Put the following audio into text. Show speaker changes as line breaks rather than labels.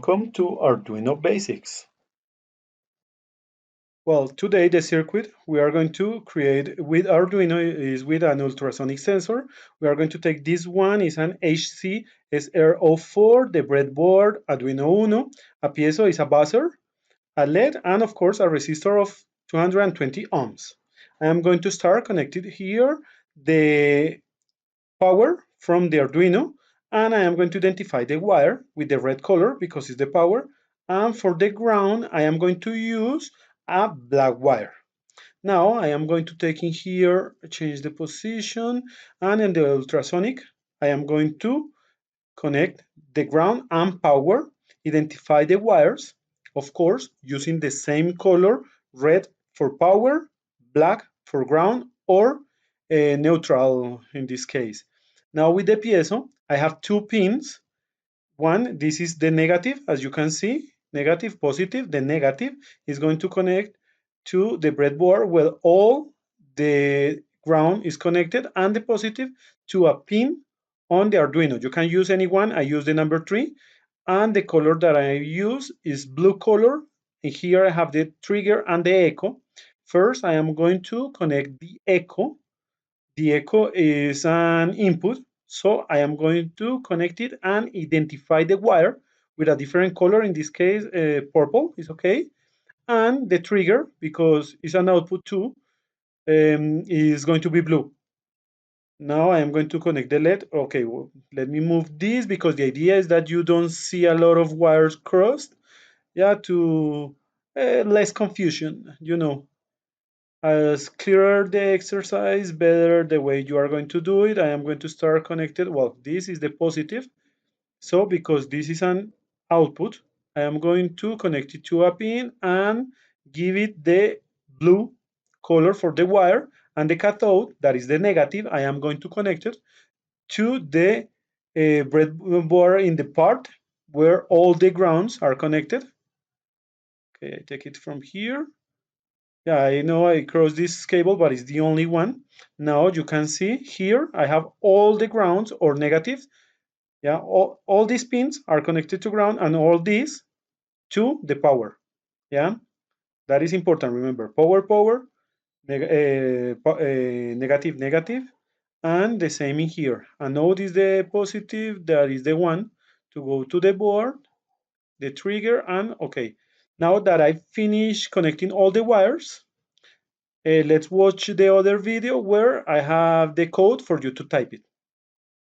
Welcome to Arduino Basics. Well, today the circuit we are going to create with Arduino is with an ultrasonic sensor. We are going to take this one, is an HC SR04, the breadboard, Arduino Uno, a piezo is a buzzer, a LED, and of course a resistor of 220 ohms. I am going to start connected here the power from the Arduino, and I am going to identify the wire with the red color because it's the power, and for the ground I am going to use a black wire. Now I am going to take in here, change the position, and in the ultrasonic I am going to connect the ground and power, identify the wires, of course using the same color, red for power, black for ground, or neutral in this case. Now with the piezo, I have two pins. One, this is the negative, as you can see, negative, positive. The negative is going to connect to the breadboard where all the ground is connected, and the positive to a pin on the Arduino. You can use any one. I use the number 3, and the color that I use is blue color. And here I have the trigger and the echo. First, I am going to connect the echo. The echo is an input, so I am going to connect it and identify the wire with a different color. In this case, purple is okay. And the trigger, because it's an output too, is going to be blue. Now I am going to connect the LED. Okay, well, let me move this because the idea is that you don't see a lot of wires crossed. Yeah, to less confusion, you know. As clearer the exercise, better the way you are going to do it. I am going to start connected. Well, this is the positive. So because this is an output, I am going to connect it to a pin and give it the blue color for the wire, and the cathode, that is the negative, I am going to connect it to the breadboard in the part where all the grounds are connected. Okay, I take it from here. Yeah, I know I crossed this cable, but it's the only one. Now you can see here I have all the grounds or negatives. Yeah, all these pins are connected to ground, and all these to the power. Yeah, that is important. Remember, power, negative, negative, and the same in here. And notice the positive, that is the one to go to the board, the trigger, and okay. Now that I finished connecting all the wires, let's watch the other video where I have the code for you to type it.